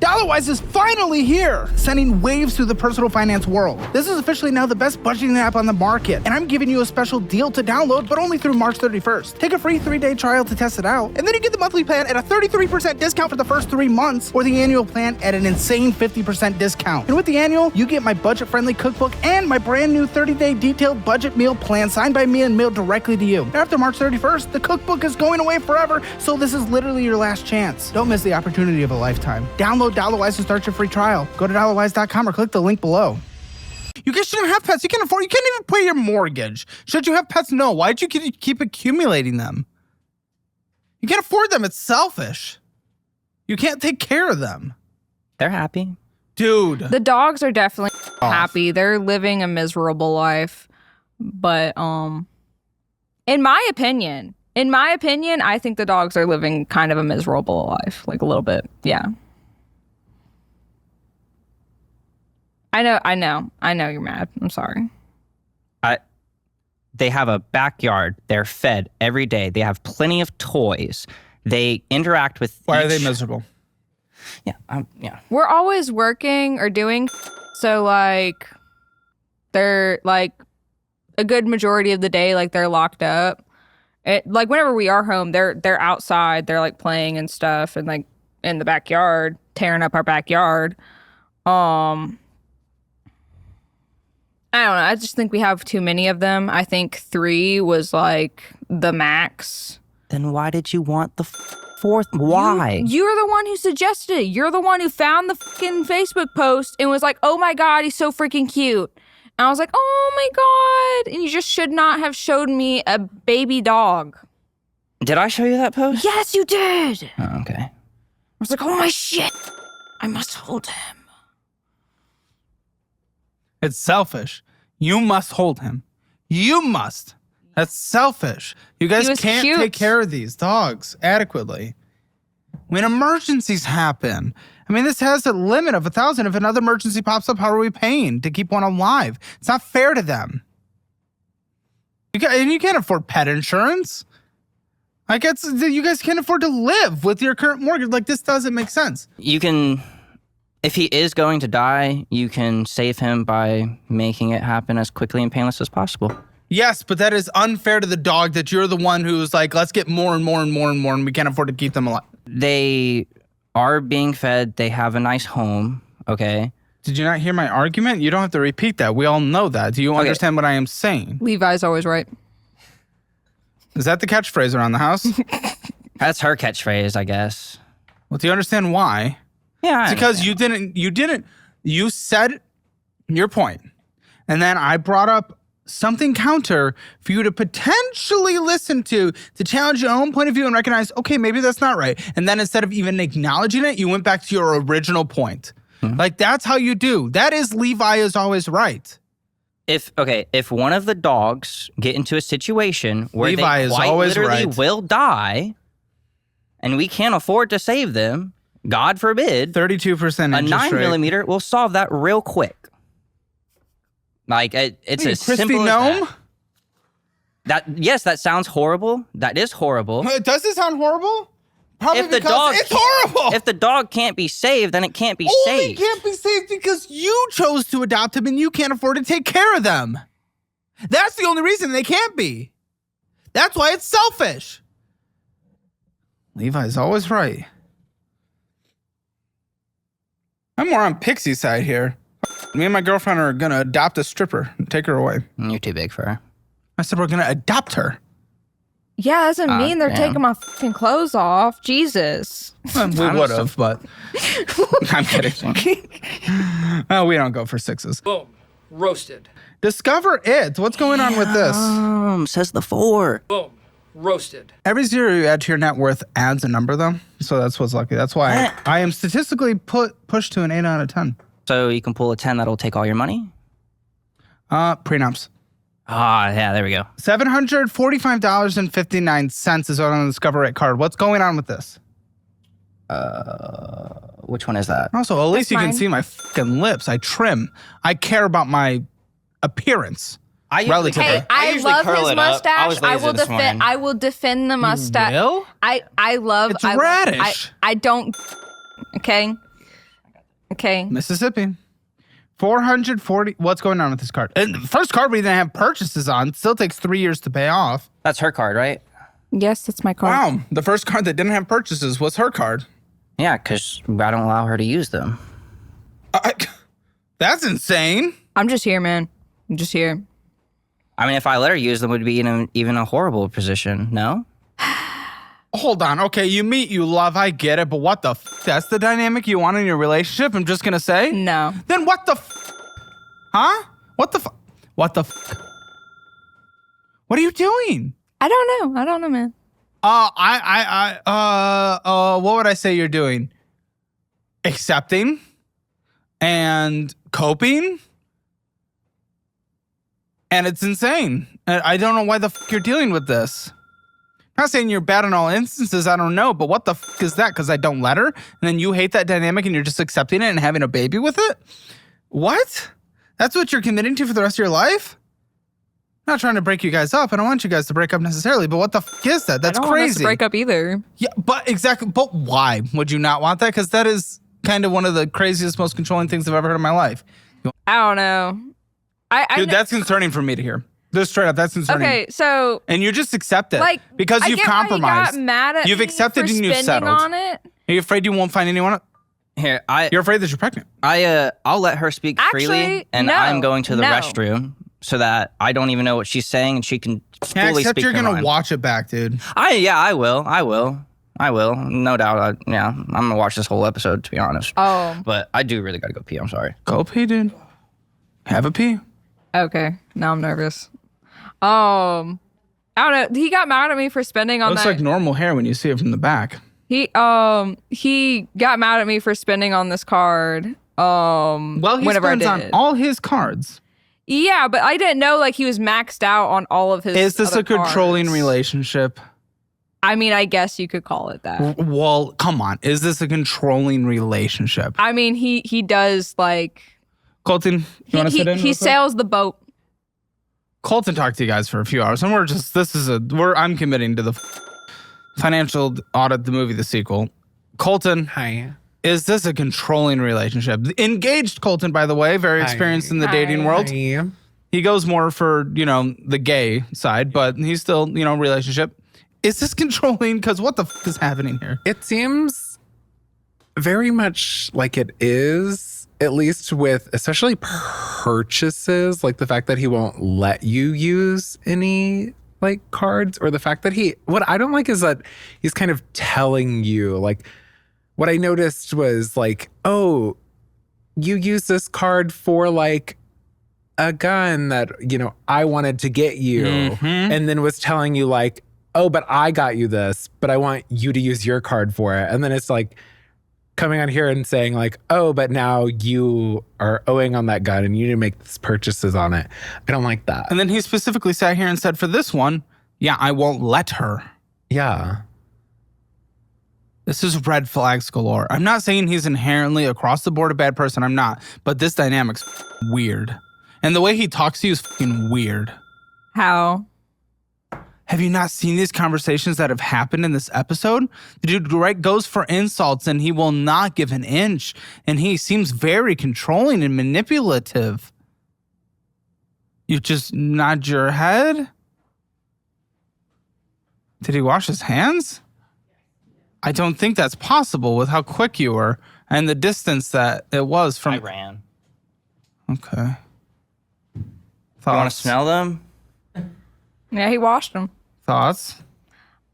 DollarWise is finally here, sending waves through the personal finance world. This is officially now the best budgeting app on the market, and I'm giving you a special deal to download, but only through March 31st. Take a free 3-day trial to test it out, and then you get the monthly plan at a 33% discount for the first 3 months, or the annual plan at an insane 50% discount. And with the annual, you get my budget-friendly cookbook and my brand new 30-day detailed budget meal plan signed by me and mailed directly to you. After March 31st, the cookbook is going away forever, so this is literally your last chance. Don't miss the opportunity of a lifetime. Download DollarWise to start your free trial. Go to dollarwise.com or click the link below. You guys shouldn't have pets. You can't even pay your mortgage. Should you have pets? No. Why'd you keep accumulating them? You can't afford them. It's selfish. You can't take care of them. They're happy. Dude. The dogs are definitely happy. They're living a miserable life. But in my opinion, I think the dogs are living kind of a miserable life. Like a little bit. Yeah. I know you're mad. I'm sorry. They have a backyard. They're fed every day. They have plenty of toys. They interact with Why are they miserable? Yeah. We're always working or doing, so like they're like a good majority of the day, like they're locked up. Like whenever we are home, they're outside. They're like playing and stuff, and like in the backyard, tearing up our backyard. I don't know. I just think we have too many of them. I think 3 was like the max. Then why did you want the fourth? Why? You're the one who suggested it. You're the one who found the fucking Facebook post and was like, oh my God, he's so freaking cute. And I was like, oh my God. And you just should not have showed me a baby dog. Did I show you that post? Yes, you did. Oh, okay. I was like, oh my shit. I must hold him. It's selfish. You must hold him. You must. That's selfish. You guys can't take care of these dogs adequately. When emergencies happen, I mean, this has a limit of 1,000. If another emergency pops up, how are we paying to keep one alive? It's not fair to them. And you can't afford pet insurance. Like, you guys can't afford to live with your current mortgage. Like, this doesn't make sense. You can... If he is going to die, you can save him by making it happen as quickly and painless as possible. Yes, but that is unfair to the dog that you're the one who's like, let's get more and more and more and more, and we can't afford to keep them alive. They are being fed. They have a nice home, okay? Did you not hear my argument? You don't have to repeat that. We all know that. Do you understand what I am saying? Levi's always right. Is that the catchphrase around the house? That's her catchphrase, I guess. Well, do you understand why? Yeah, it's because you said your point, and then I brought up something counter for you to potentially listen to challenge your own point of view and recognize, okay, maybe that's not right. And then instead of even acknowledging it, you went back to your original point. Mm-hmm. Like, that's how you do. That is Levi is always right. If one of the dogs get into a situation where Levi they is quite always literally right. will die, and we can't afford to save them, God forbid, 32% a 9mm will solve that real quick. Like, it's as simple as that. Yes, that sounds horrible. That is horrible. Does it sound horrible? Probably if because it's horrible. If the dog can't be saved, then it can't be saved. Only can't be saved because you chose to adopt him and you can't afford to take care of them. That's the only reason they can't be. That's why it's selfish. Levi's always right. I'm more on Pixie's side here. Me and my girlfriend are going to adopt a stripper and take her away. You're too big for her. I said we're going to adopt her. Yeah, that doesn't mean they're taking my fucking clothes off. Jesus. We would have, but I'm kidding. Oh, we don't go for 6s. Boom. Roasted. Discover it. What's going on with this? Says the 4. Boom. Roasted. Every 0 you add to your net worth adds a number, though. So that's what's lucky. That's why I am statistically pushed to an 8 out of 10. So you can pull a 10 that'll take all your money? Prenups. Yeah, there we go. $745.59 is on the Discover It card. What's going on with this? Which one is that? Also, at least you can see my fucking lips. I trim. I care about my appearance. I love his mustache. I will defend the mustache. You will? I love it's radish. I don't. Okay. Okay. Mississippi. 440. What's going on with this card? And the first card we didn't have purchases on. Still takes 3 years to pay off. That's her card, right? Yes, that's my card. Wow. The first card that didn't have purchases was her card. Yeah, because I don't allow her to use them. That's insane. I'm just here, man. I'm just here. I mean, if I let her use them, would be in even a horrible position, no? Hold on. Okay, you meet, you love, I get it, but what the that's the dynamic you want in your relationship? I'm just gonna say? No. Then what the Huh? What the What the What are you doing? I don't know, man. What would I say you're doing? Accepting and coping? And it's insane. I don't know why the you're dealing with this. I'm not saying you're bad in all instances, I don't know, but what the is that? Because I don't let her? And then you hate that dynamic and you're just accepting it and having a baby with it? What? That's what you're committing to for the rest of your life? I'm not trying to break you guys up. I don't want you guys to break up necessarily, but what the is that? That's I don't crazy. want us to break up either. Yeah, but exactly. But why would you not want that? Because that is kind of one of the craziest, most controlling things I've ever heard in my life. I don't know. Dude, that's concerning for me to hear. Just straight up, that's concerning. Okay, so And you just accept it. like because you've compromised. Why you got mad at You've me accepted for and you've spending settled. on it. Are you afraid you won't find anyone? Here, You're afraid that you're pregnant. I'll let her speak freely, Actually, and no, I'm going to the no. restroom so that I don't even know what she's saying, and she can Yeah, fully except speak you're her gonna mind. watch it back, dude. I will, no doubt. I'm gonna watch this whole episode, to be honest. Oh, But I do really gotta go pee. I'm sorry. Go pee, dude. Have a pee. okay. Now I'm nervous. I don't know. He got mad at me for spending on Looks that. like normal hair when you see it from the back. He got mad at me for spending on this card. Well, he whenever spends I on did. all his cards. Yeah, but I didn't know like he was maxed out on all of his. Is this other a controlling cards. relationship? I mean, I guess you could call it that. Well, come on. Is this a controlling relationship? I mean, he does like Colton, you want to sit in? he real quick? sails the boat. Colton talked to you guys for a few hours, and I'm committing to the Financial Audit, the movie, the sequel. Colton, Hi. is this a controlling relationship? Engaged Colton, by the way, very experienced in the dating world. Hi. He goes more for, the gay side, but he's still, relationship. Is this controlling? Because what the is happening here? It seems very much like it is, at least with especially purchases, like the fact that he won't let you use any like cards, or the fact that what I don't like is that he's kind of telling you, like, what I noticed was like, oh, you use this card for like a gun that, I wanted to get you, and then was telling you like, oh, but I got you this, but I want you to use your card for it. And then it's like coming on here and saying like, oh, but now you are owing on that gun and you need to make these purchases on it. I don't like that. And then he specifically sat here and said, for this one, yeah, I won't let her. Yeah. This is red flags galore. I'm not saying he's inherently across the board a bad person. I'm not. But this dynamic's weird. And the way he talks to you is fucking weird. How? Have you not seen these conversations that have happened in this episode? The dude right goes for insults and he will not give an inch. And he seems very controlling and manipulative. You just nod your head? Did he wash his hands? I don't think that's possible with how quick you were and the distance that it was from. I ran. Okay. You want to Thoughts? smell them? Yeah, he washed them. Thoughts?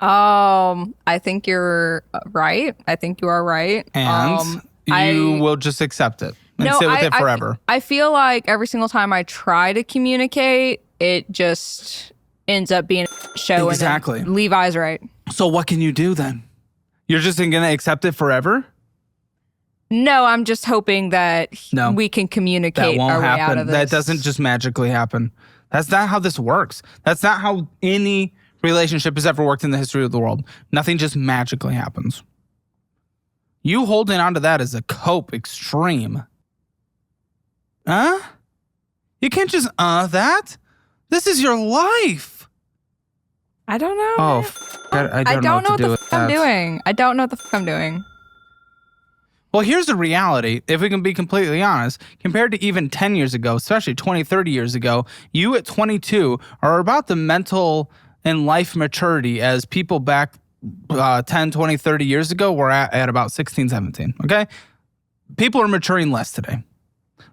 I think you're right. I think you are right. And you will just accept it and sit with it forever. I feel like every single time I try to communicate, it just ends up being a show. Exactly. And then Levi's right. So what can you do then? You're just going to accept it forever? No, I'm just hoping that No. we can communicate That our won't way out happen. of this. That doesn't just magically happen. That's not how this works. That's not how any relationship has ever worked in the history of the world. Nothing just magically happens. You holding on to that is a cope extreme. Huh? You can't just that. This is your life. I don't know. Oh, I don't know what to do with I'm that. doing. I don't know what the fuck I'm doing. Well, here's the reality. If we can be completely honest, compared to even 10 years ago, especially 20, 30 years ago, you at 22 are about the mental and life maturity as people back 10, 20, 30 years ago were at about 16, 17. Okay? People are maturing less today.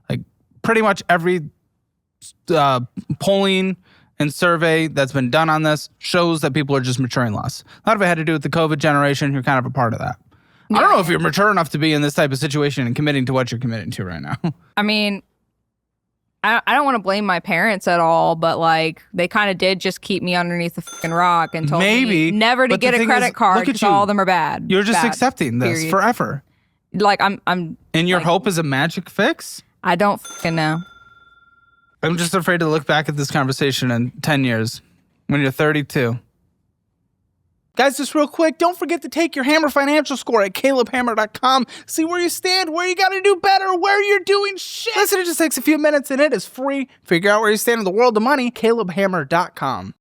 Like pretty much every polling and survey that's been done on this shows that people are just maturing less. A lot of it had to do with the COVID generation. You're kind of a part of that. I don't know if you're mature enough to be in this type of situation and committing to what you're committing to right now. I mean, I don't want to blame my parents at all, but like they kind of did just keep me underneath the fucking rock and told me never to get a credit card because all of them are bad. You're just accepting this forever. Like I'm. And your hope is a magic fix? I don't fucking know. I'm just afraid to look back at this conversation in 10 years when you're 32. Guys, just real quick, don't forget to take your Hammer financial score at calebhammer.com. See where you stand, where you got to do better, where you're doing shit. Listen, it just takes a few minutes and it is free. Figure out where you stand in the world of money, calebhammer.com.